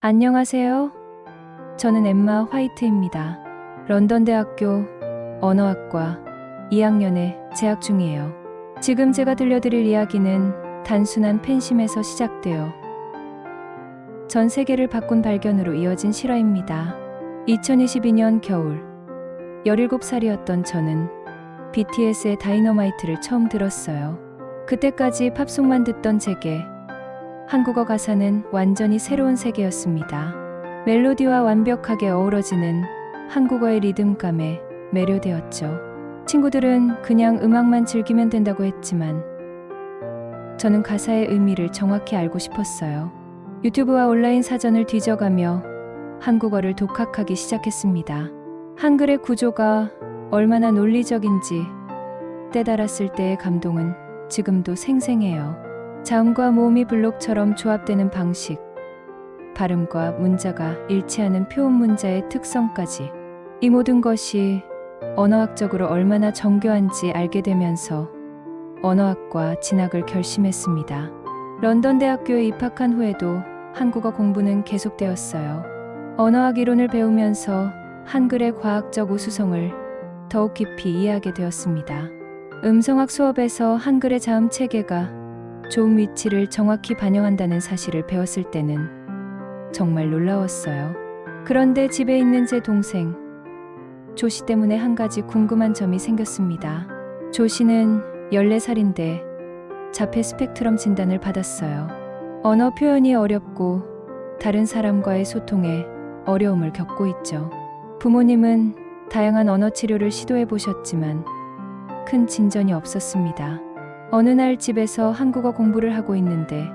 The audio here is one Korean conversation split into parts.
안녕하세요. 저는 엠마 화이트입니다. 런던 대학교 언어학과 2학년에 재학 중이에요. 지금 제가 들려드릴 이야기는 단순한 팬심에서 시작되어 전 세계를 바꾼 발견으로 이어진 실화입니다. 2022년 겨울, 17살이었던 저는 BTS의 다이너마이트를 처음 들었어요. 그때까지 팝송만 듣던 제게 한국어 가사는 완전히 새로운 세계였습니다. 멜로디와 완벽하게 어우러지는 한국어의 리듬감에 매료되었죠. 친구들은 그냥 음악만 즐기면 된다고 했지만 저는 가사의 의미를 정확히 알고 싶었어요. 유튜브와 온라인 사전을 뒤져가며 한국어를 독학하기 시작했습니다. 한글의 구조가 얼마나 논리적인지 깨달았을 때의 감동은 지금도 생생해요. 자음과 모음이 블록처럼 조합되는 방식, 발음과 문자가 일치하는 표현 문자의 특성까지, 이 모든 것이 언어학적으로 얼마나 정교한지 알게 되면서 언어학과 진학을 결심했습니다. 런던 대학교에 입학한 후에도 한국어 공부는 계속되었어요. 언어학 이론을 배우면서 한글의 과학적 우수성을 더욱 깊이 이해하게 되었습니다. 음성학 수업에서 한글의 자음 체계가 조음 위치를 정확히 반영한다는 사실을 배웠을 때는 정말 놀라웠어요. 그런데 집에 있는 제 동생 조씨 때문에 한 가지 궁금한 점이 생겼습니다. 조씨는 14살인데 자폐 스펙트럼 진단을 받았어요. 언어 표현이 어렵고 다른 사람과의 소통에 어려움을 겪고 있죠. 부모님은 다양한 언어 치료를 시도해 보셨지만 큰 진전이 없었습니다. 어느 날 집에서 한국어 공부를 하고 있는데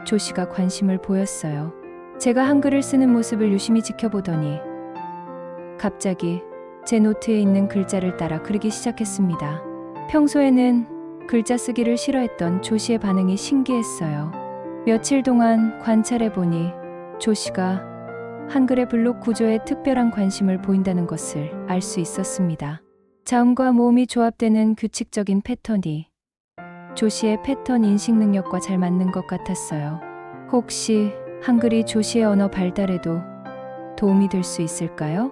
조씨가 관심을 보였어요. 제가 한글을 쓰는 모습을 유심히 지켜보더니 갑자기 제 노트에 있는 글자를 따라 그리기 시작했습니다. 평소에는 글자 쓰기를 싫어했던 조씨의 반응이 신기했어요. 며칠 동안 관찰해보니 조씨가 한글의 블록 구조에 특별한 관심을 보인다는 것을 알 수 있었습니다. 자음과 모음이 조합되는 규칙적인 패턴이 조씨의 패턴 인식 능력과 잘 맞는 것 같았어요. 혹시 한글이 조씨의 언어 발달에도 도움이 될 수 있을까요?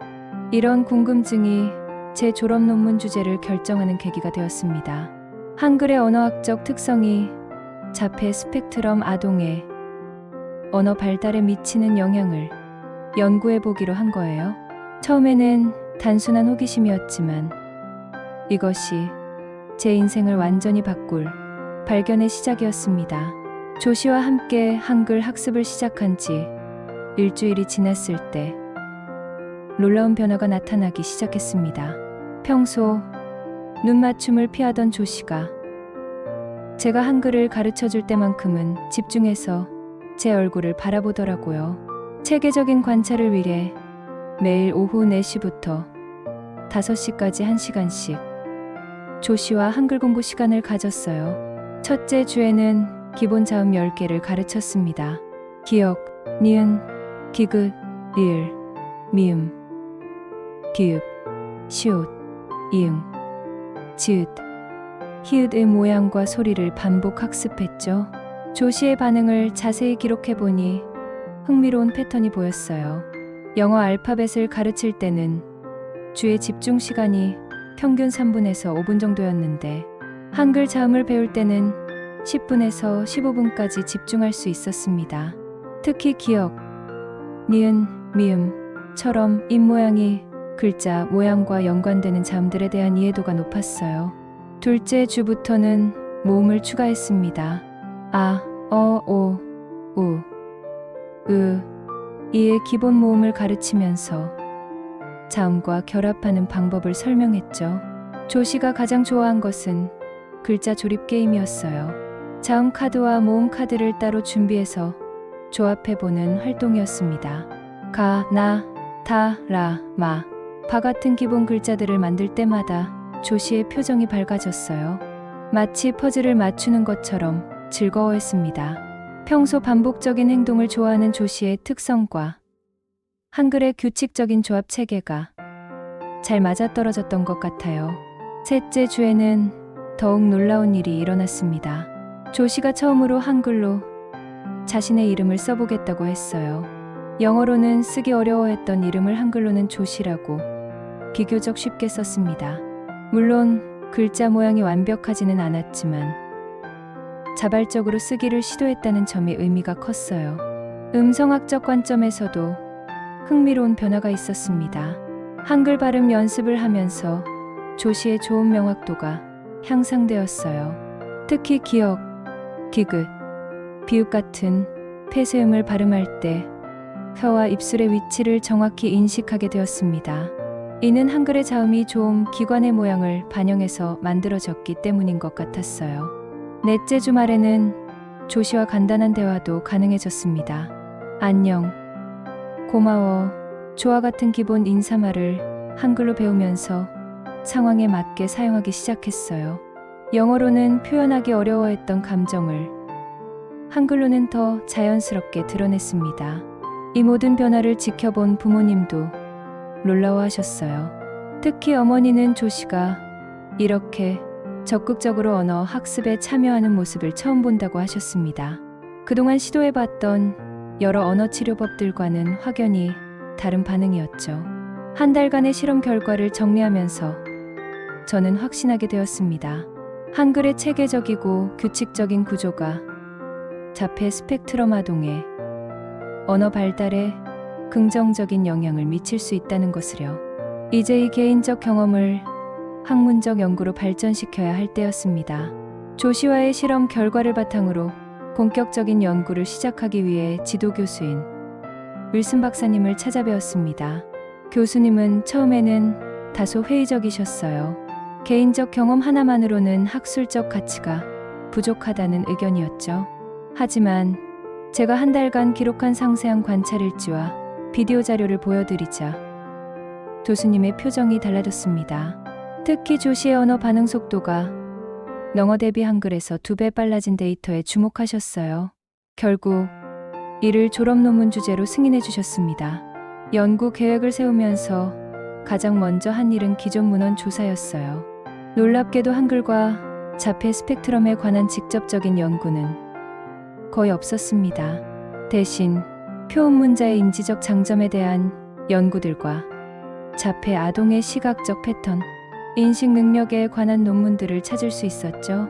이런 궁금증이 제 졸업 논문 주제를 결정하는 계기가 되었습니다. 한글의 언어학적 특성이 자폐 스펙트럼 아동의 언어 발달에 미치는 영향을 연구해 보기로 한 거예요. 처음에는 단순한 호기심이었지만 이것이 제 인생을 완전히 바꿀 발견의 시작이었습니다. 조씨와 함께 한글 학습을 시작한 지 일주일이 지났을 때 놀라운 변화가 나타나기 시작했습니다. 평소 눈 맞춤을 피하던 조씨가 제가 한글을 가르쳐 줄 때만큼은 집중해서 제 얼굴을 바라보더라고요. 체계적인 관찰을 위해 매일 오후 4시부터 5시까지 1시간씩 조씨와 한글 공부 시간을 가졌어요. 첫째 주에는 기본 자음 10개를 가르쳤습니다. 기역, 니은, 기긋, 리을, 미음, 기읍, 시옷, 이응, 지읒, 히읗의 모양과 소리를 반복 학습했죠. 조씨의 반응을 자세히 기록해보니 흥미로운 패턴이 보였어요. 영어 알파벳을 가르칠 때는 주의 집중 시간이 평균 3분에서 5분 정도였는데 한글 자음을 배울 때는 10분에서 15분까지 집중할 수 있었습니다. 특히 기역, 니은, 미음처럼 입 모양이 글자 모양과 연관되는 자음들에 대한 이해도가 높았어요. 둘째 주부터는 모음을 추가했습니다. 아, 어, 오, 우, 이의 기본 모음을 가르치면서 자음과 결합하는 방법을 설명했죠. 조씨가 가장 좋아한 것은 글자 조립 게임이었어요. 자음 카드와 모음 카드를 따로 준비해서 조합해보는 활동이었습니다. 가, 나, 다, 라, 마, 바 같은 기본 글자들을 만들 때마다 조씨의 표정이 밝아졌어요. 마치 퍼즐을 맞추는 것처럼 즐거워했습니다. 평소 반복적인 행동을 좋아하는 조씨의 특성과 한글의 규칙적인 조합 체계가 잘 맞아떨어졌던 것 같아요. 셋째 주에는 더욱 놀라운 일이 일어났습니다. 조씨가 처음으로 한글로 자신의 이름을 써보겠다고 했어요. 영어로는 쓰기 어려워했던 이름을 한글로는 조시라고 비교적 쉽게 썼습니다. 물론 글자 모양이 완벽하지는 않았지만 자발적으로 쓰기를 시도했다는 점이 의미가 컸어요. 음성학적 관점에서도 흥미로운 변화가 있었습니다. 한글 발음 연습을 하면서 조시의 좋은 명확도가 향상되었어요. 특히 기역, 디귿, 비읍 같은 폐쇄음을 발음할 때 혀와 입술의 위치를 정확히 인식하게 되었습니다. 이는 한글의 자음이 좋은 기관의 모양을 반영해서 만들어졌기 때문인 것 같았어요. 넷째 주말에는 조시와 간단한 대화도 가능해졌습니다. 안녕, 고마워, 좋아 같은 기본 인사말을 한글로 배우면서 상황에 맞게 사용하기 시작했어요. 영어로는 표현하기 어려워했던 감정을 한글로는 더 자연스럽게 드러냈습니다. 이 모든 변화를 지켜본 부모님도 놀라워하셨어요. 특히 어머니는 조시가 이렇게 적극적으로 언어 학습에 참여하는 모습을 처음 본다고 하셨습니다. 그동안 시도해봤던 여러 언어 치료법들과는 확연히 다른 반응이었죠. 한 달간의 실험 결과를 정리하면서 저는 확신하게 되었습니다. 한글의 체계적이고 규칙적인 구조가 자폐 스펙트럼 아동의 언어 발달에 긍정적인 영향을 미칠 수 있다는 것을요. 이제 이 개인적 경험을 학문적 연구로 발전시켜야 할 때였습니다. 조시와의 실험 결과를 바탕으로 본격적인 연구를 시작하기 위해 지도교수인 윌슨 박사님을 찾아뵈었습니다. 교수님은 처음에는 다소 회의적이셨어요. 개인적 경험 하나만으로는 학술적 가치가 부족하다는 의견이었죠. 하지만 제가 한 달간 기록한 상세한 관찰일지와 비디오 자료를 보여드리자 교수님의 표정이 달라졌습니다. 특히 조시의 언어 반응 속도가 영어 대비 한글에서 2배 빨라진 데이터에 주목하셨어요. 결국 이를 졸업 논문 주제로 승인해 주셨습니다. 연구 계획을 세우면서 가장 먼저 한 일은 기존 문헌 조사였어요. 놀랍게도 한글과 자폐 스펙트럼에 관한 직접적인 연구는 거의 없었습니다. 대신 표음 문자의 인지적 장점에 대한 연구들과 자폐 아동의 시각적 패턴, 인식 능력에 관한 논문들을 찾을 수 있었죠.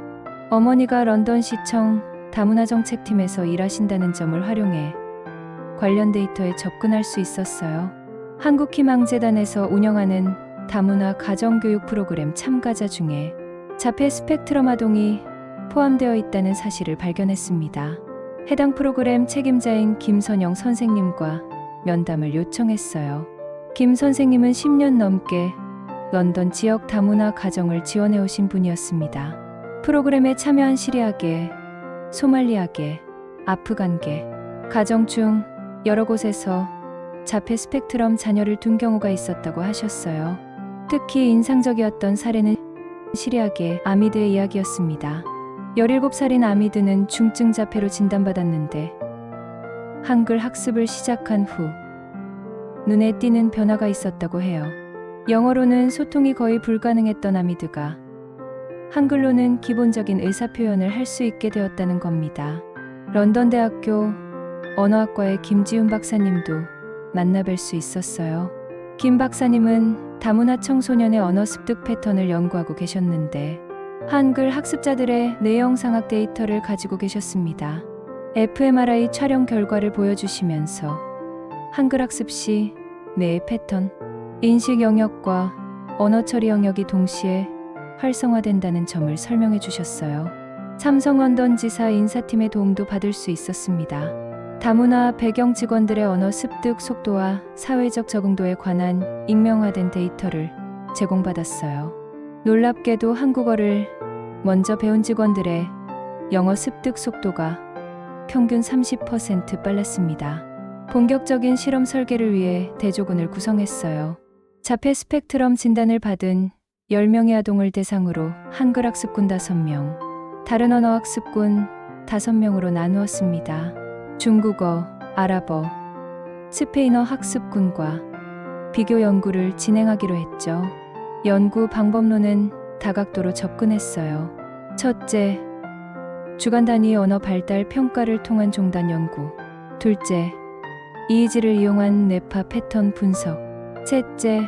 어머니가 런던 시청 다문화 정책팀에서 일하신다는 점을 활용해 관련 데이터에 접근할 수 있었어요. 한국희망재단에서 운영하는 다문화 가정교육 프로그램 참가자 중에 자폐 스펙트럼 아동이 포함되어 있다는 사실을 발견했습니다. 해당 프로그램 책임자인 김선영 선생님과 면담을 요청했어요. 김 선생님은 10년 넘게 런던 지역 다문화 가정을 지원해 오신 분이었습니다. 프로그램에 참여한 시리아계, 소말리아계, 아프간계 가정 중 여러 곳에서 자폐 스펙트럼 자녀를 둔 경우가 있었다고 하셨어요. 특히 인상적이었던 사례는 시리아계 아미드의 이야기였습니다. 17살인 아미드는 중증 자폐로 진단받았는데 한글 학습을 시작한 후 눈에 띄는 변화가 있었다고 해요. 영어로는 소통이 거의 불가능했던 아미드가 한글로는 기본적인 의사표현을 할 수 있게 되었다는 겁니다. 런던 대학교 언어학과의 김지훈 박사님도 만나뵐 수 있었어요. 김 박사님은 다문화 청소년의 언어 습득 패턴을 연구하고 계셨는데 한글 학습자들의 뇌영상학 데이터를 가지고 계셨습니다. fMRI 촬영 결과를 보여주시면서 한글 학습 시 뇌의 패턴, 인식 영역과 언어 처리 영역이 동시에 활성화된다는 점을 설명해 주셨어요. 삼성 런던 지사 인사팀의 도움도 받을 수 있었습니다. 다문화 배경 직원들의 언어 습득 속도와 사회적 적응도에 관한 익명화된 데이터를 제공받았어요. 놀랍게도 한국어를 먼저 배운 직원들의 영어 습득 속도가 평균 30% 빨랐습니다. 본격적인 실험 설계를 위해 대조군을 구성했어요. 자폐 스펙트럼 진단을 받은 10명의 아동을 대상으로 한글 학습군 5명, 다른 언어 학습군 5명으로 나누었습니다. 중국어, 아랍어, 스페인어 학습군과 비교 연구를 진행하기로 했죠. 연구 방법론은 다각도로 접근했어요. 첫째, 주간 단위 언어 발달 평가를 통한 종단 연구. 둘째, EEG를 이용한 뇌파 패턴 분석. 셋째,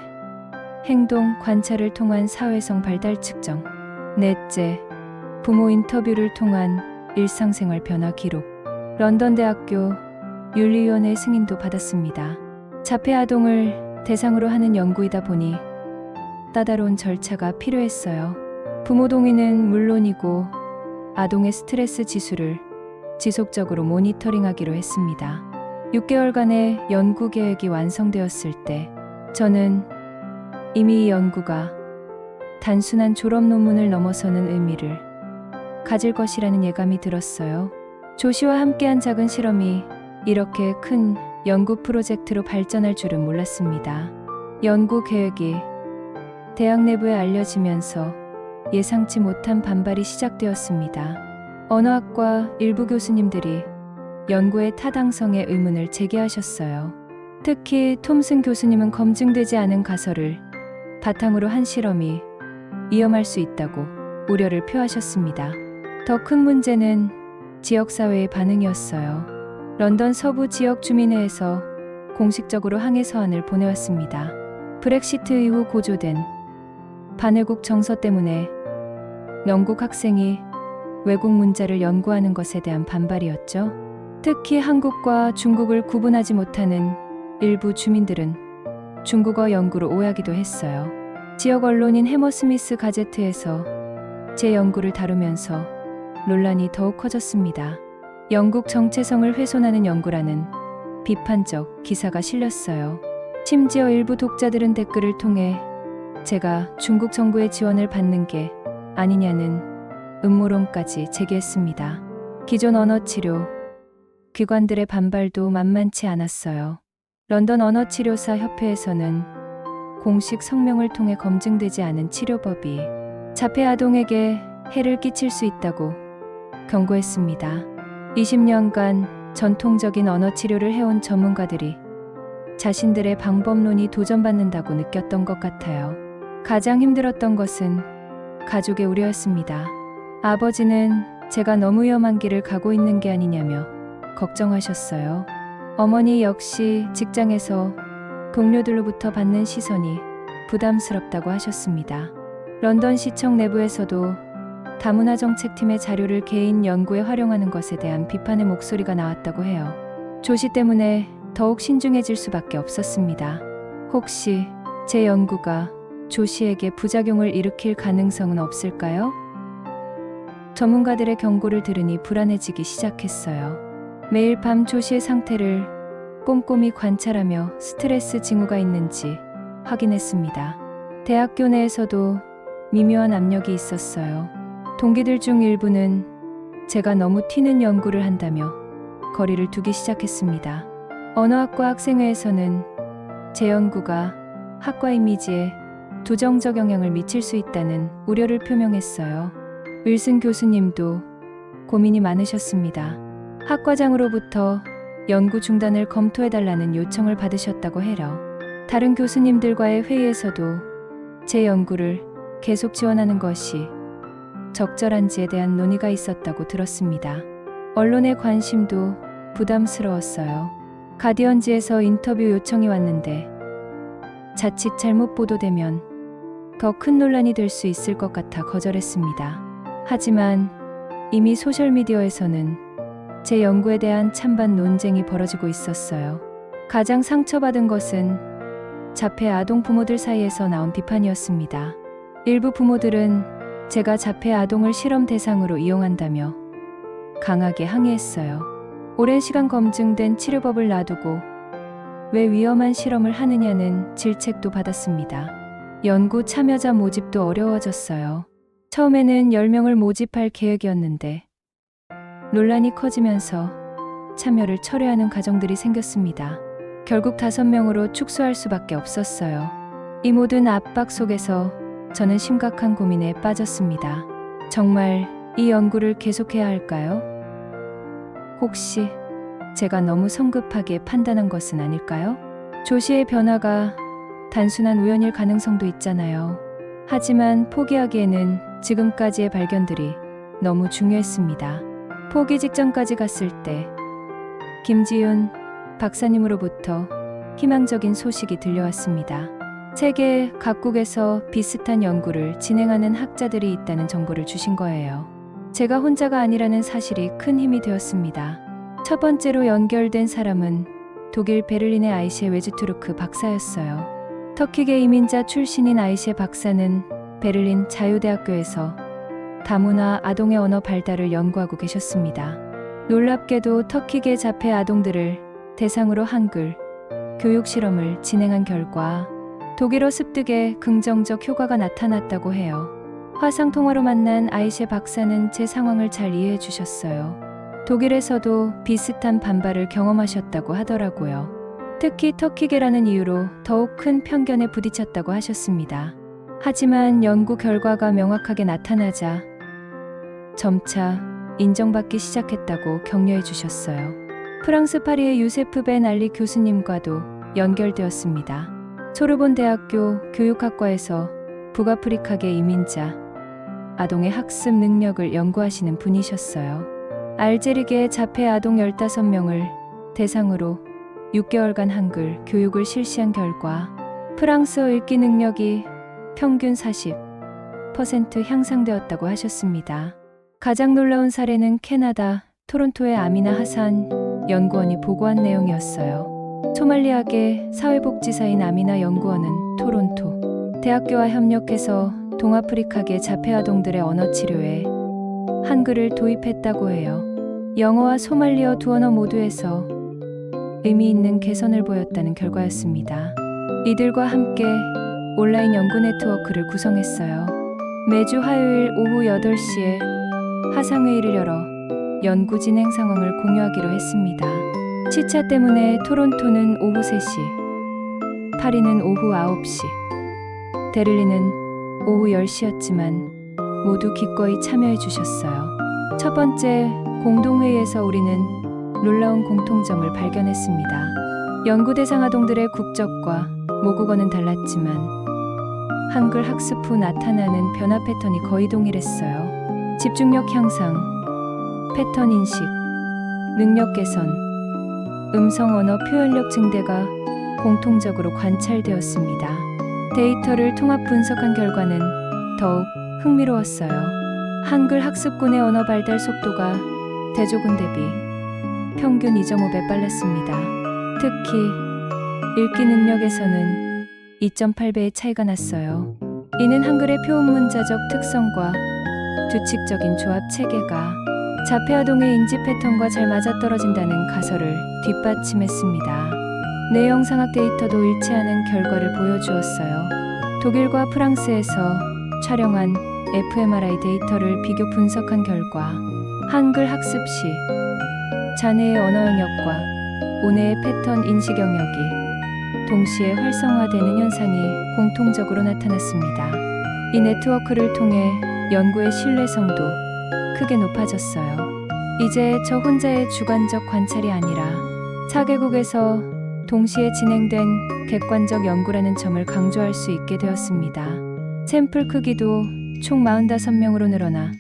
행동 관찰을 통한 사회성 발달 측정. 넷째, 부모 인터뷰를 통한 일상생활 변화 기록. 런던 대학교 윤리위원회 승인도 받았습니다. 자폐 아동을 대상으로 하는 연구이다 보니 따다로운 절차가 필요했어요. 부모 동의는 물론이고 아동의 스트레스 지수를 지속적으로 모니터링하기로 했습니다. 6개월간의 연구 계획이 완성되었을 때 저는 이미 이 연구가 단순한 졸업 논문을 넘어서는 의미를 가질 것이라는 예감이 들었어요. 조시와 함께한 작은 실험이 이렇게 큰 연구 프로젝트로 발전할 줄은 몰랐습니다. 연구 계획이 대학 내부에 알려지면서 예상치 못한 반발이 시작되었습니다. 언어학과 일부 교수님들이 연구의 타당성에 의문을 제기하셨어요. 특히 톰슨 교수님은 검증되지 않은 가설을 바탕으로 한 실험이 위험할 수 있다고 우려를 표하셨습니다. 더 큰 문제는 지역사회의 반응이었어요. 런던 서부 지역 주민회에서 공식적으로 항해 서한을 보내왔습니다. 브렉시트 이후 고조된 반외국 정서 때문에 영국 학생이 외국 문자를 연구하는 것에 대한 반발이었죠. 특히 한국과 중국을 구분하지 못하는 일부 주민들은 중국어 연구로 오해하기도 했어요. 지역 언론인 해머스미스 가제트에서 제 연구를 다루면서 논란이 더욱 커졌습니다. 영국 정체성을 훼손하는 연구라는 비판적 기사가 실렸어요. 심지어 일부 독자들은 댓글을 통해 제가 중국 정부의 지원을 받는 게 아니냐는 음모론까지 제기했습니다. 기존 언어치료 기관들의 반발도 만만치 않았어요. 런던 언어치료사 협회에서는 공식 성명을 통해 검증되지 않은 치료법이 자폐 아동에게 해를 끼칠 수 있다고 경고했습니다. 20년간 전통적인 언어치료를 해온 전문가들이 자신들의 방법론이 도전받는다고 느꼈던 것 같아요. 가장 힘들었던 것은 가족의 우려였습니다. 아버지는 제가 너무 위험한 길을 가고 있는 게 아니냐며 걱정하셨어요. 어머니 역시 직장에서 동료들로부터 받는 시선이 부담스럽다고 하셨습니다. 런던 시청 내부에서도 다문화 정책팀의 자료를 개인 연구에 활용하는 것에 대한 비판의 목소리가 나왔다고 해요. 조시 때문에 더욱 신중해질 수밖에 없었습니다. 혹시 제 연구가 조시에게 부작용을 일으킬 가능성은 없을까요? 전문가들의 경고를 들으니 불안해지기 시작했어요. 매일 밤 조시의 상태를 꼼꼼히 관찰하며 스트레스 징후가 있는지 확인했습니다. 대학교 내에서도 미묘한 압력이 있었어요. 동기들 중 일부는 제가 너무 튀는 연구를 한다며 거리를 두기 시작했습니다. 언어학과 학생회에서는 제 연구가 학과 이미지에 부정적 영향을 미칠 수 있다는 우려를 표명했어요. 윌슨 교수님도 고민이 많으셨습니다. 학과장으로부터 연구 중단을 검토해달라는 요청을 받으셨다고 해요. 다른 교수님들과의 회의에서도 제 연구를 계속 지원하는 것이 적절한지에 대한 논의가 있었다고 들었습니다. 언론의 관심도 부담스러웠어요. 가디언지에서 인터뷰 요청이 왔는데 자칫 잘못 보도되면 더 큰 논란이 될 수 있을 것 같아 거절했습니다. 하지만 이미 소셜미디어에서는 제 연구에 대한 찬반 논쟁이 벌어지고 있었어요. 가장 상처받은 것은 자폐 아동 부모들 사이에서 나온 비판이었습니다. 일부 부모들은 제가 자폐 아동을 실험 대상으로 이용한다며 강하게 항의했어요. 오랜 시간 검증된 치료법을 놔두고 왜 위험한 실험을 하느냐는 질책도 받았습니다. 연구 참여자 모집도 어려워졌어요. 처음에는 10명을 모집할 계획이었는데 논란이 커지면서 참여를 철회하는 가정들이 생겼습니다. 결국 5명으로 축소할 수밖에 없었어요. 이 모든 압박 속에서 저는 심각한 고민에 빠졌습니다. 정말 이 연구를 계속해야 할까요? 혹시 제가 너무 성급하게 판단한 것은 아닐까요? 조시의 변화가 단순한 우연일 가능성도 있잖아요. 하지만 포기하기에는 지금까지의 발견들이 너무 중요했습니다. 포기 직전까지 갔을 때 김지윤 박사님으로부터 희망적인 소식이 들려왔습니다. 세계 각국에서 비슷한 연구를 진행하는 학자들이 있다는 정보를 주신 거예요. 제가 혼자가 아니라는 사실이 큰 힘이 되었습니다. 첫 번째로 연결된 사람은 독일 베를린의 아이셰 웨즈투르크 박사였어요. 터키계 이민자 출신인 아이셰 박사는 베를린 자유대학교에서 다문화 아동의 언어 발달을 연구하고 계셨습니다. 놀랍게도 터키계 자폐 아동들을 대상으로 한글 교육 실험을 진행한 결과 독일어 습득에 긍정적 효과가 나타났다고 해요. 화상 통화로 만난 아이셰 박사는 제 상황을 잘 이해해 주셨어요. 독일에서도 비슷한 반발을 경험하셨다고 하더라고요. 특히 터키계라는 이유로 더욱 큰 편견에 부딪혔다고 하셨습니다. 하지만 연구 결과가 명확하게 나타나자 점차 인정받기 시작했다고 격려해 주셨어요. 프랑스 파리의 유세프 벤 알리 교수님과도 연결되었습니다. 소르본 대학교 교육학과에서 북아프리카계 이민자 아동의 학습 능력을 연구하시는 분이셨어요. 알제리계 자폐 아동 15명을 대상으로 6개월간 한글 교육을 실시한 결과 프랑스어 읽기 능력이 평균 40% 향상되었다고 하셨습니다. 가장 놀라운 사례는 캐나다 토론토의 아미나 하산 연구원이 보고한 내용이었어요. 소말리아계 사회복지사인 아미나 연구원은 토론토 대학교와 협력해서 동아프리카계 자폐 아동들의 언어 치료에 한글을 도입했다고 해요. 영어와 소말리어 두 언어 모두에서 의미 있는 개선을 보였다는 결과였습니다. 이들과 함께 온라인 연구 네트워크를 구성했어요. 매주 화요일 오후 8시에 화상회의를 열어 연구 진행 상황을 공유하기로 했습니다. 시차 때문에 토론토는 오후 3시, 파리는 오후 9시, 베를린은 오후 10시였지만 모두 기꺼이 참여해 주셨어요. 첫 번째 공동회의에서 우리는 놀라운 공통점을 발견했습니다. 연구 대상 아동들의 국적과 모국어는 달랐지만 한글 학습 후 나타나는 변화 패턴이 거의 동일했어요. 집중력 향상, 패턴 인식, 능력 개선, 음성 언어 표현력 증대가 공통적으로 관찰되었습니다. 데이터를 통합 분석한 결과는 더욱 흥미로웠어요. 한글 학습군의 언어 발달 속도가 대조군 대비 평균 2.5배 빨랐습니다. 특히 읽기 능력에서는 2.8배의 차이가 났어요. 이는 한글의 표현 문자적 특성과 규칙적인 조합 체계가 자폐 아동의 인지 패턴과 잘 맞아떨어진다는 가설을 뒷받침했습니다. 뇌 영상학 데이터도 일치하는 결과를 보여주었어요. 독일과 프랑스에서 촬영한 fMRI 데이터를 비교 분석한 결과 한글 학습 시 자뇌의 언어 영역과 오뇌의 패턴 인식 영역이 동시에 활성화되는 현상이 공통적으로 나타났습니다. 이 네트워크를 통해 연구의 신뢰성도 크게 높아졌어요. 이제 저 혼자의 주관적 관찰이 아니라 4개국에서 동시에 진행된 객관적 연구라는 점을 강조할 수 있게 되었습니다. 샘플 크기도 총 45명으로 늘어나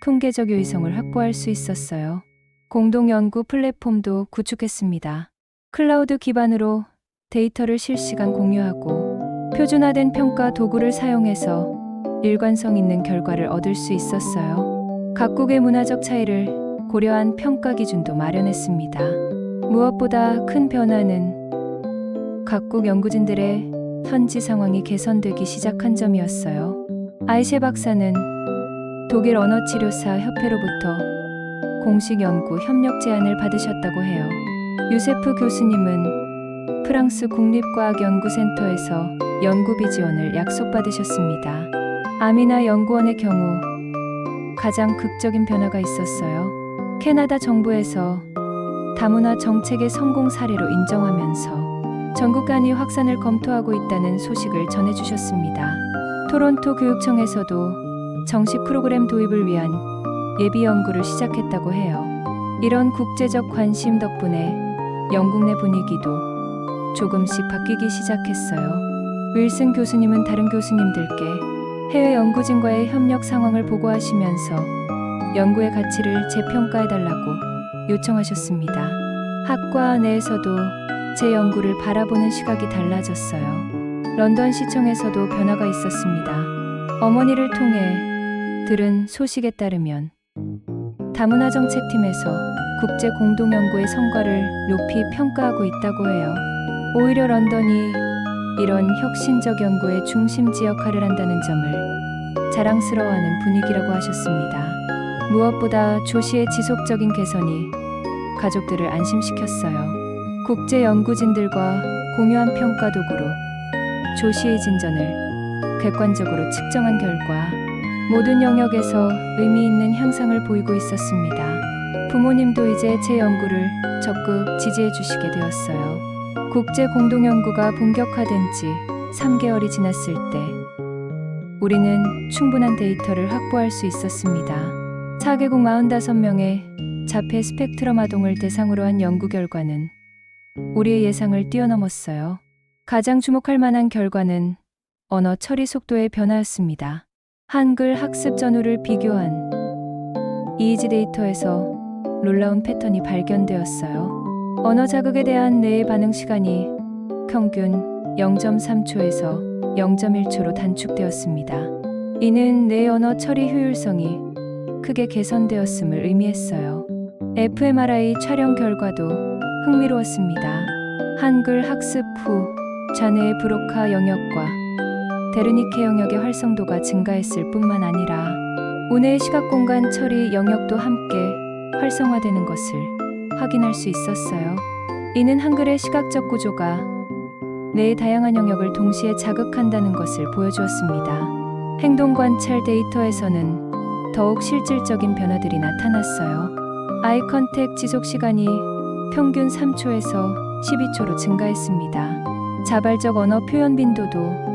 통계적 유의성을 확보할 수 있었어요. 공동 연구 플랫폼도 구축했습니다. 클라우드 기반으로 데이터를 실시간 공유하고 표준화된 평가 도구를 사용해서 일관성 있는 결과를 얻을 수 있었어요. 각국의 문화적 차이를 고려한 평가 기준도 마련했습니다. 무엇보다 큰 변화는 각국 연구진들의 현지 상황이 개선되기 시작한 점이었어요. 아이셰 박사는 독일 언어치료사 협회로부터 공식 연구 협력 제안을 받으셨다고 해요. 유세프 교수님은 프랑스 국립과학연구센터에서 연구비 지원을 약속받으셨습니다. 아미나 연구원의 경우 가장 극적인 변화가 있었어요. 캐나다 정부에서 다문화 정책의 성공 사례로 인정하면서 전국 단위 확산을 검토하고 있다는 소식을 전해주셨습니다. 토론토 교육청에서도 정식 프로그램 도입을 위한 예비 연구를 시작했다고 해요. 이런 국제적 관심 덕분에 영국 내 분위기도 조금씩 바뀌기 시작했어요. 윌슨 교수님은 다른 교수님들께 해외 연구진과의 협력 상황을 보고하시면서 연구의 가치를 재평가해달라고 요청하셨습니다. 학과 내에서도 제 연구를 바라보는 시각이 달라졌어요. 런던 시청에서도 변화가 있었습니다. 어머니를 통해 들은 소식에 따르면 다문화 정책팀에서 국제 공동 연구의 성과를 높이 평가하고 있다고 해요. 오히려 런던이 이런 혁신적 연구의 중심지 역할을 한다는 점을 자랑스러워하는 분위기라고 하셨습니다. 무엇보다 조 씨의 지속적인 개선이 가족들을 안심시켰어요. 국제 연구진들과 공유한 평가 도구로 조 씨의 진전을 객관적으로 측정한 결과 모든 영역에서 의미 있는 향상을 보이고 있었습니다. 부모님도 이제 제 연구를 적극 지지해 주시게 되었어요. 국제 공동 연구가 본격화된 지 3개월이 지났을 때 우리는 충분한 데이터를 확보할 수 있었습니다. 4개국 45명의 자폐 스펙트럼 아동을 대상으로 한 연구 결과는 우리의 예상을 뛰어넘었어요. 가장 주목할 만한 결과는 언어 처리 속도의 변화였습니다. 한글 학습 전후를 비교한 이이지 데이터에서 놀라운 패턴이 발견되었어요. 언어 자극에 대한 뇌의 반응 시간이 평균 0.3초에서 0.1초로 단축되었습니다. 이는 뇌 언어 처리 효율성이 크게 개선되었음을 의미했어요. fMRI 촬영 결과도 흥미로웠습니다. 한글 학습 후 좌뇌의 브로카 영역과 데르니케 영역의 활성도가 증가했을 뿐만 아니라 우뇌의 시각공간 처리 영역도 함께 활성화되는 것을 확인할 수 있었어요. 이는 한글의 시각적 구조가 뇌의 다양한 영역을 동시에 자극한다는 것을 보여주었습니다. 행동 관찰 데이터에서는 더욱 실질적인 변화들이 나타났어요. 아이 컨택 지속 시간이 평균 3초에서 12초로 증가했습니다. 자발적 언어 표현 빈도도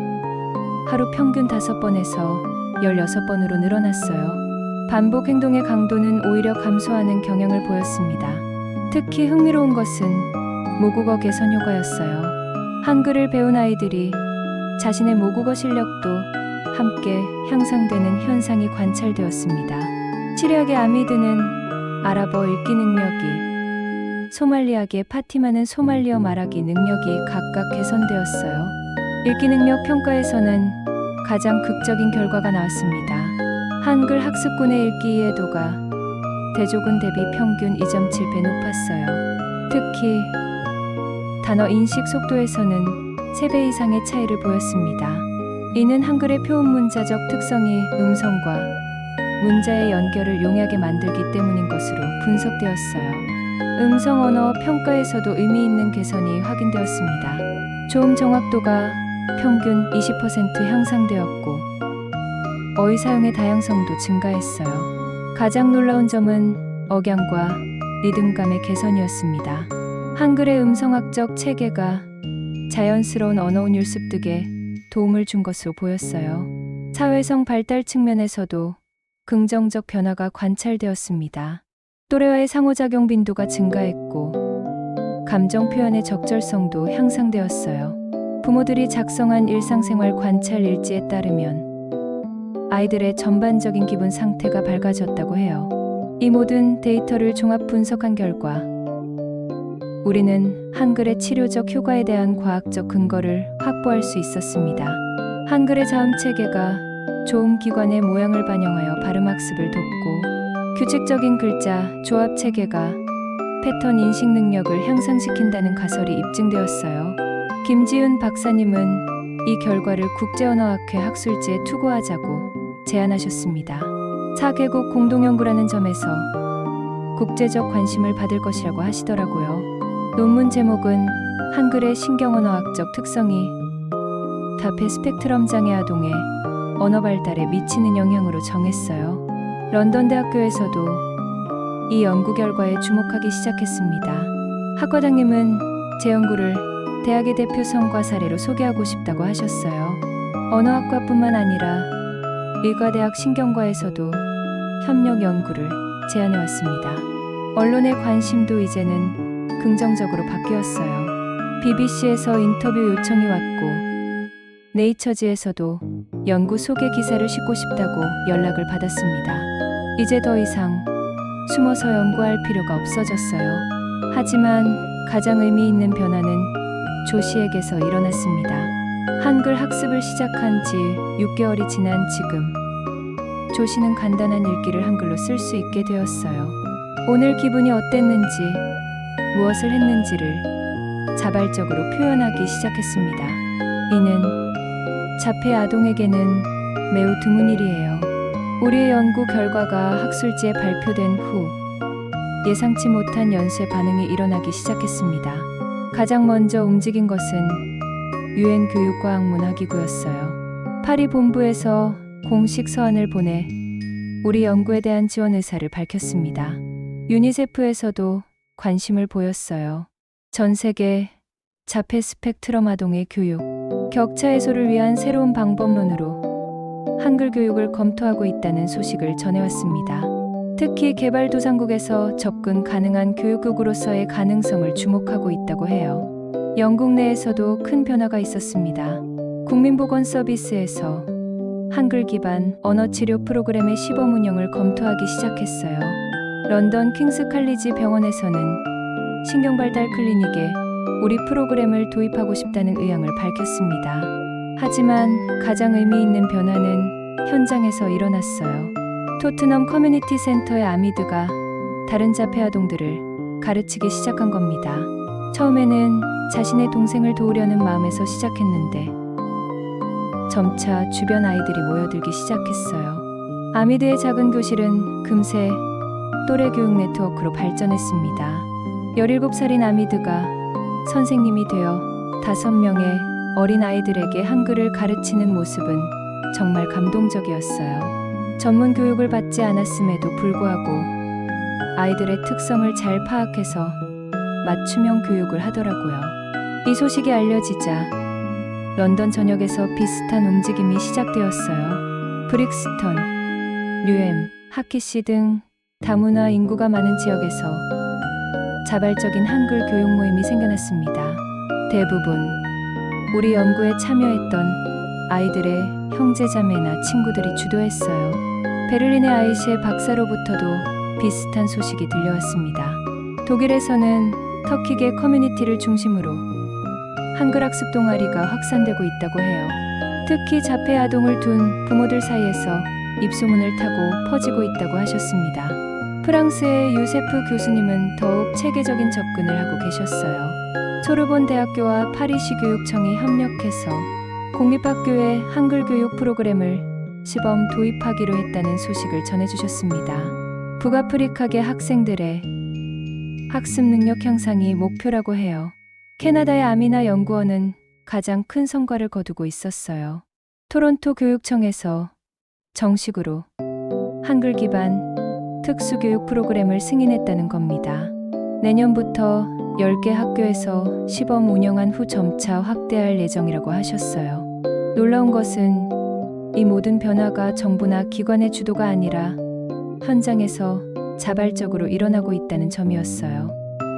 하루 평균 5번에서 16번으로 늘어났어요. 반복 행동의 강도는 오히려 감소하는 경향을 보였습니다. 특히 흥미로운 것은 모국어 개선 효과였어요. 한글을 배운 아이들이 자신의 모국어 실력도 함께 향상되는 현상이 관찰되었습니다. 시리아계 아미드는 아랍어 읽기 능력이, 소말리아계 파티마는 소말리어 말하기 능력이 각각 개선되었어요. 읽기 능력 평가에서는 가장 극적인 결과가 나왔습니다. 한글 학습군의 읽기 이해도가 대조군 대비 평균 2.7배 높았어요. 특히 단어 인식 속도에서는 3배 이상의 차이를 보였습니다. 이는 한글의 표현 문자적 특성이 음성과 문자의 연결을 용이하게 만들기 때문인 것으로 분석되었어요. 음성 언어 평가에서도 의미 있는 개선이 확인되었습니다. 조음 정확도가 평균 20% 향상되었고 어휘 사용의 다양성도 증가했어요. 가장 놀라운 점은 억양과 리듬감의 개선이었습니다. 한글의 음성학적 체계가 자연스러운 언어운 율습득에 도움을 준 것으로 보였어요. 사회성 발달 측면에서도 긍정적 변화가 관찰되었습니다. 또래와의 상호작용 빈도가 증가했고 감정 표현의 적절성도 향상되었어요. 부모들이 작성한 일상생활 관찰 일지에 따르면 아이들의 전반적인 기분 상태가 밝아졌다고 해요. 이 모든 데이터를 종합 분석한 결과 우리는 한글의 치료적 효과에 대한 과학적 근거를 확보할 수 있었습니다. 한글의 자음 체계가 조음 기관의 모양을 반영하여 발음 학습을 돕고 규칙적인 글자 조합 체계가 패턴 인식 능력을 향상시킨다는 가설이 입증되었어요. 김지훈 박사님은 이 결과를 국제언어학회 학술지에 투고하자고 제안하셨습니다. 4개국 공동연구라는 점에서 국제적 관심을 받을 것이라고 하시더라고요. 논문 제목은 한글의 신경언어학적 특성이 자폐 스펙트럼 장애 아동의 언어 발달에 미치는 영향으로 정했어요. 런던 대학교에서도 이 연구 결과에 주목하기 시작했습니다. 학과장님은 제 연구를 대학의 대표 성과 사례로 소개하고 싶다고 하셨어요. 언어학과뿐만 아니라 의과대학 신경과에서도 협력 연구를 제안해왔습니다. 언론의 관심도 이제는 긍정적으로 바뀌었어요. BBC에서 인터뷰 요청이 왔고 네이처지에서도 연구 소개 기사를 싣고 싶다고 연락을 받았습니다. 이제 더 이상 숨어서 연구할 필요가 없어졌어요. 하지만 가장 의미 있는 변화는 조 씨에게서 일어났습니다. 한글 학습을 시작한 지 6개월이 지난 지금 조 씨는 간단한 일기를 한글로 쓸 수 있게 되었어요. 오늘 기분이 어땠는지, 무엇을 했는지를 자발적으로 표현하기 시작했습니다. 이는 자폐 아동에게는 매우 드문 일이에요. 우리의 연구 결과가 학술지에 발표된 후 예상치 못한 연쇄 반응이 일어나기 시작했습니다. 가장 먼저 움직인 것은 유엔 교육과학문화기구였어요. 파리 본부에서 공식 서한을 보내 우리 연구에 대한 지원 의사를 밝혔습니다. 유니세프에서도 관심을 보였어요. 전 세계 자폐 스펙트럼 아동의 교육, 격차 해소를 위한 새로운 방법론으로 한글 교육을 검토하고 있다는 소식을 전해왔습니다. 특히 개발도상국에서 접근 가능한 교육국으로서의 가능성을 주목하고 있다고 해요. 영국 내에서도 큰 변화가 있었습니다. 국민보건서비스에서 한글 기반 언어치료 프로그램의 시범 운영을 검토하기 시작했어요. 런던 킹스 칼리지 병원에서는 신경발달 클리닉에 우리 프로그램을 도입하고 싶다는 의향을 밝혔습니다. 하지만 가장 의미 있는 변화는 현장에서 일어났어요. 토트넘 커뮤니티 센터의 아미드가 다른 자폐 아동들을 가르치기 시작한 겁니다. 처음에는 자신의 동생을 도우려는 마음에서 시작했는데 점차 주변 아이들이 모여들기 시작했어요. 아미드의 작은 교실은 금세 또래 교육 네트워크로 발전했습니다. 17살인 아미드가 선생님이 되어 5명의 어린 아이들에게 한글을 가르치는 모습은 정말 감동적이었어요. 전문 교육을 받지 않았음에도 불구하고 아이들의 특성을 잘 파악해서 맞춤형 교육을 하더라고요. 이 소식이 알려지자 런던 전역에서 비슷한 움직임이 시작되었어요. 브릭스턴, 뉴햄, 하키시 등 다문화 인구가 많은 지역에서 자발적인 한글 교육 모임이 생겨났습니다. 대부분 우리 연구에 참여했던 아이들의 형제자매나 친구들이 주도했어요. 베를린의 아이시의 박사로부터도 비슷한 소식이 들려왔습니다. 독일에서는 터키계 커뮤니티를 중심으로 한글 학습 동아리가 확산되고 있다고 해요. 특히 자폐 아동을 둔 부모들 사이에서 입소문을 타고 퍼지고 있다고 하셨습니다. 프랑스의 유세프 교수님은 더욱 체계적인 접근을 하고 계셨어요. 소르본 대학교와 파리시 교육청이 협력해서 공립학교에 한글 교육 프로그램을 시범 도입하기로 했다는 소식을 전해주셨습니다. 북아프리카계 학생들의 학습 능력 향상이 목표라고 해요. 캐나다의 아미나 연구원은 가장 큰 성과를 거두고 있었어요. 토론토 교육청에서 정식으로 한글 기반 특수교육 프로그램을 승인했다는 겁니다. 내년부터 10개 학교에서 시범 운영한 후 점차 확대할 예정이라고 하셨어요. 놀라운 것은 이 모든 변화가 정부나 기관의 주도가 아니라 현장에서 자발적으로 일어나고 있다는 점이었어요.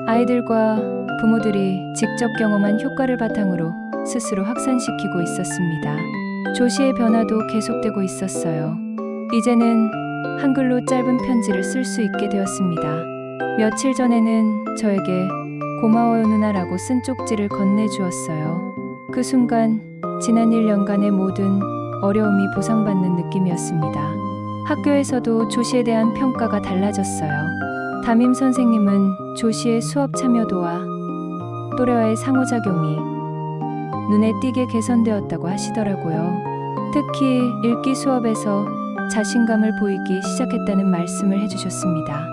아이들과 부모들이 직접 경험한 효과를 바탕으로 스스로 확산시키고 있었습니다. 조 씨의 변화도 계속되고 있었어요. 이제는 한글로 짧은 편지를 쓸 수 있게 되었습니다. 며칠 전에는 저에게 고마워요 누나라고 쓴 쪽지를 건네주었어요. 그 순간 지난 1년간의 모든 어려움이 보상받는 느낌이었습니다. 학교에서도 조 씨에 대한 평가가 달라졌어요. 담임 선생님은 조 씨의 수업 참여도와 또래와의 상호작용이 눈에 띄게 개선되었다고 하시더라고요. 특히 읽기 수업에서 자신감을 보이기 시작했다는 말씀을 해주셨습니다.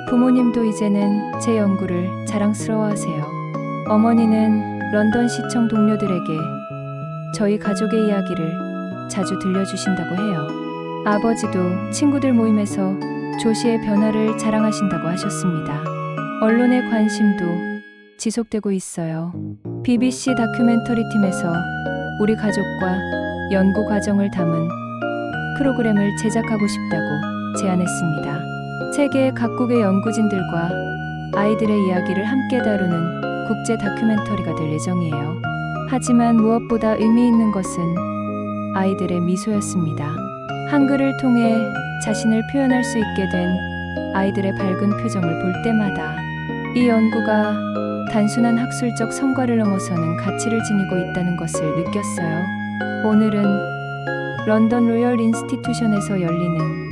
부모님도 이제는 제 연구를 자랑스러워하세요. 어머니는 런던 시청 동료들에게 저희 가족의 이야기를 자주 들려주신다고 해요. 아버지도 친구들 모임에서 조 씨의 변화를 자랑하신다고 하셨습니다. 언론의 관심도 지속되고 있어요. BBC 다큐멘터리 팀에서 우리 가족과 연구 과정을 담은 프로그램을 제작하고 싶다고 제안했습니다. 세계 각국의 연구진들과 아이들의 이야기를 함께 다루는 국제 다큐멘터리가 될 예정이에요. 하지만 무엇보다 의미 있는 것은 아이들의 미소였습니다. 한글을 통해 자신을 표현할 수 있게 된 아이들의 밝은 표정을 볼 때마다 이 연구가 단순한 학술적 성과를 넘어서는 가치를 지니고 있다는 것을 느꼈어요. 오늘은 런던 로열 인스티튜션에서 열리는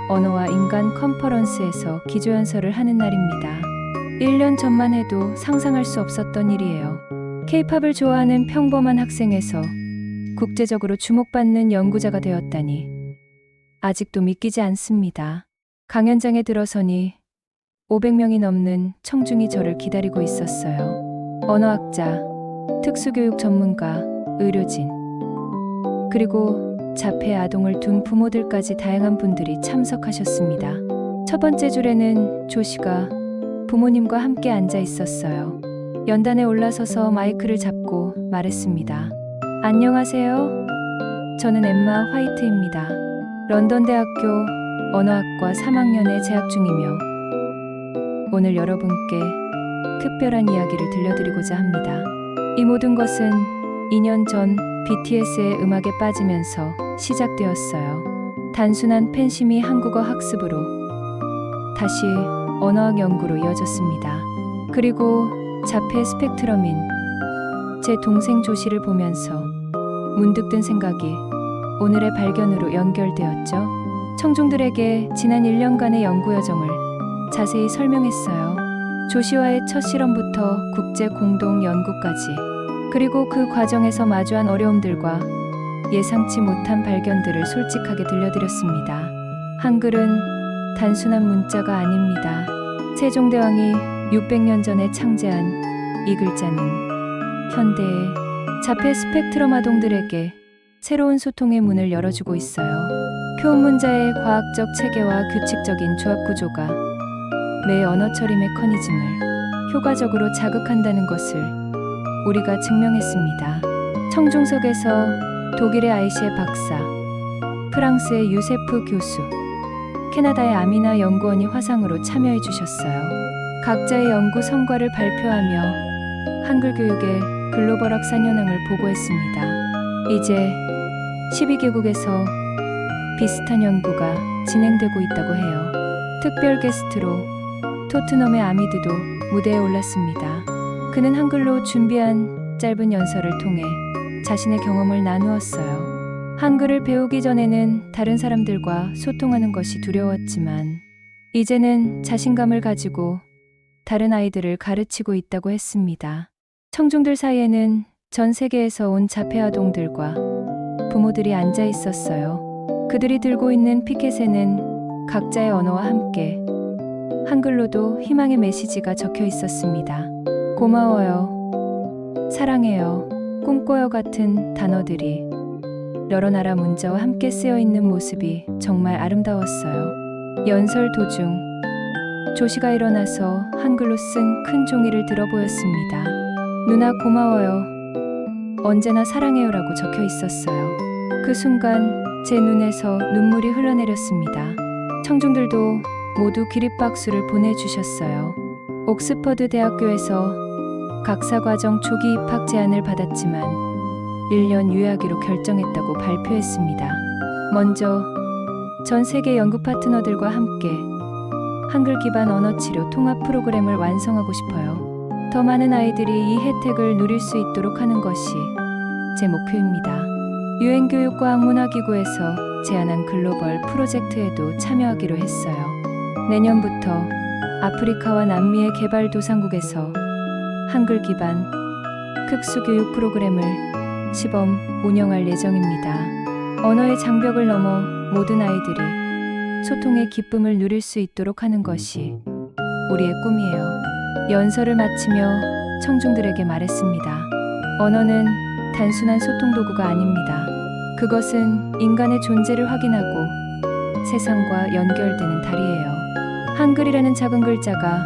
언어와 인간 컨퍼런스에서 기조연설을 하는 날입니다. 1년 전만 해도 상상할 수 없었던 일이에요. 케이팝을 좋아하는 평범한 학생에서 국제적으로 주목받는 연구자가 되었다니 아직도 믿기지 않습니다. 강연장에 들어서니 500명이 넘는 청중이 저를 기다리고 있었어요. 언어학자, 특수교육 전문가, 의료진, 그리고 자폐 아동을 둔 부모들까지 다양한 분들이 참석하셨습니다. 첫 번째 줄에는 조 씨가 부모님과 함께 앉아 있었어요. 연단에 올라서서 마이크를 잡고 말했습니다. 안녕하세요. 저는 엠마 화이트입니다. 런던 대학교 언어학과 3학년에 재학 중이며 오늘 여러분께 특별한 이야기를 들려드리고자 합니다. 이 모든 것은 2년 전 BTS의 음악에 빠지면서 시작되었어요. 단순한 팬심이 한국어 학습으로 다시 언어학 연구로 이어졌습니다. 그리고 자폐 스펙트럼인 제 동생 조 씨를 보면서 문득 든 생각이 오늘의 발견으로 연결되었죠. 청중들에게 지난 1년간의 연구 여정을 자세히 설명했어요. 조 씨와의 첫 실험부터 국제 공동 연구까지, 그리고 그 과정에서 마주한 어려움들과 예상치 못한 발견들을 솔직하게 들려드렸습니다. 한글은 단순한 문자가 아닙니다. 세종대왕이 600년 전에 창제한 이 글자는 현대의 자폐 스펙트럼 아동들에게 새로운 소통의 문을 열어주고 있어요. 표현문자의 과학적 체계와 규칙적인 조합 구조가 매 언어 처리 메커니즘을 효과적으로 자극한다는 것을 우리가 증명했습니다. 청중석에서 독일의 아이시에 박사, 프랑스의 유세프 교수, 캐나다의 아미나 연구원이 화상으로 참여해 주셨어요. 각자의 연구 성과를 발표하며 한글 교육의 글로벌 확산 현황을 보고했습니다. 이제 12개국에서 비슷한 연구가 진행되고 있다고 해요. 특별 게스트로 토트넘의 아미드도 무대에 올랐습니다. 그는 한글로 준비한 짧은 연설을 통해 자신의 경험을 나누었어요. 한글을 배우기 전에는 다른 사람들과 소통하는 것이 두려웠지만 이제는 자신감을 가지고 다른 아이들을 가르치고 있다고 했습니다. 청중들 사이에는 전 세계에서 온 자폐 아동들과 부모들이 앉아 있었어요. 그들이 들고 있는 피켓에는 각자의 언어와 함께 한글로도 희망의 메시지가 적혀 있었습니다. 고마워요, 사랑해요, 꿈꿔요 같은 단어들이 여러 나라 문자와 함께 쓰여 있는 모습이 정말 아름다웠어요. 연설 도중 조 씨가 일어나서 한글로 쓴 큰 종이를 들어 보였습니다. 누나 고마워요, 언제나 사랑해요라고 적혀 있었어요. 그 순간 제 눈에서 눈물이 흘러내렸습니다. 청중들도 모두 기립박수를 보내주셨어요. 옥스퍼드 대학교에서 박사과정 조기 입학 제안을 받았지만 1년 유예하기로 결정했다고 발표했습니다. 먼저 전 세계 연구 파트너들과 함께 한글 기반 언어 치료 통합 프로그램을 완성하고 싶어요. 더 많은 아이들이 이 혜택을 누릴 수 있도록 하는 것이 제 목표입니다. 유엔교육과학문화기구에서 제안한 글로벌 프로젝트에도 참여하기로 했어요. 내년부터 아프리카와 남미의 개발도상국에서 한글 기반 특수교육 프로그램을 시범 운영할 예정입니다. 언어의 장벽을 넘어 모든 아이들이 소통의 기쁨을 누릴 수 있도록 하는 것이 우리의 꿈이에요. 연설을 마치며 청중들에게 말했습니다. 언어는 단순한 소통 도구가 아닙니다. 그것은 인간의 존재를 확인하고 세상과 연결되는 다리예요. 한글이라는 작은 글자가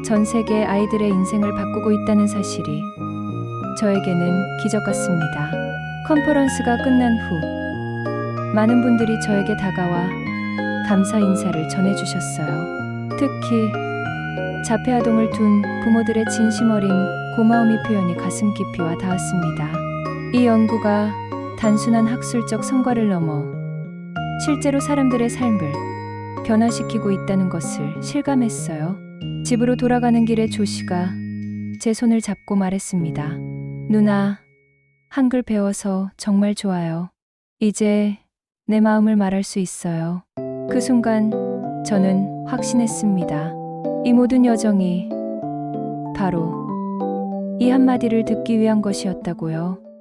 전 세계 아이들의 인생을 바꾸고 있다는 사실이 저에게는 기적 같습니다. 컨퍼런스가 끝난 후 많은 분들이 저에게 다가와 감사 인사를 전해주셨어요. 특히 자폐 아동을 둔 부모들의 진심 어린 고마움의 표현이 가슴 깊이 와 닿았습니다. 이 연구가 단순한 학술적 성과를 넘어 실제로 사람들의 삶을 변화시키고 있다는 것을 실감했어요. 집으로 돌아가는 길에 조씨가 제 손을 잡고 말했습니다. 누나, 한글 배워서 정말 좋아요. 이제 내 마음을 말할 수 있어요. 그 순간 저는 확신했습니다. 이 모든 여정이 바로 이 한마디를 듣기 위한 것이었다고요.